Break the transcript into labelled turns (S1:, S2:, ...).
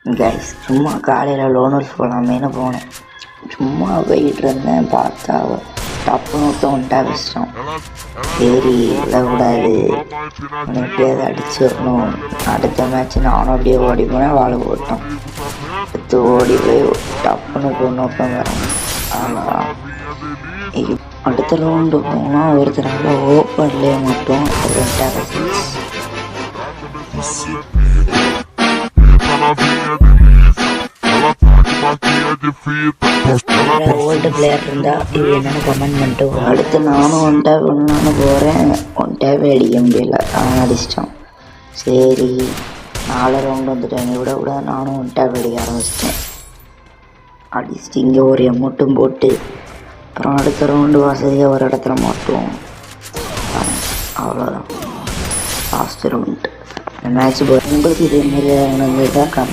S1: Guys சும்மா காலையில் loners போகலாமேனு போனேன். சும்மா போயிட்டு இருந்தேன். பார்த்தா டப்புன்னு ஒருத்தவன்ட்டா கஷ்டம். சரி விடக்கூடாது, எப்படியாவது அடிச்சு வரணும். அடுத்த மேட்ச் நானும் அப்படியே ஓடி போனேன். வாழை போட்டோம். அடுத்து ஓடி போய் டப்புன்னு பொண்ணு வரேன். ஆனால் அடுத்த ரவுண்டு போனால் ஒருத்தரால் ஓப்பன்லேயே மட்டும் ஓல்டு பிளேயர் இருந்தா இது என்னன்னு கமெண்ட் பண்ணிட்டு. அடுத்து நானும் ஒன் டேப் ஒன்று போகிறேன். ஒன் டேப் அடிக்க முடியல, அவன் அடிச்சிட்டான். சரி 4 ரவுண்டு வந்துட்டேன். விட நானும் ஒன் டேப் அடிக்க ஆரம்பிச்சிட்டேன். அடிச்சுட்டு இங்கே ஒரு எமௌண்ட்டும் போட்டு அப்புறம் அடுத்த ரவுண்டு வசதியாக ஒரு இடத்துல மாட்டுவோம். அவ்வளோதான் லாஸ்ட் ரவுண்டு. இந்த மேட்ச் உங்களுக்கு இதேமாரி தான் கமெண்ட்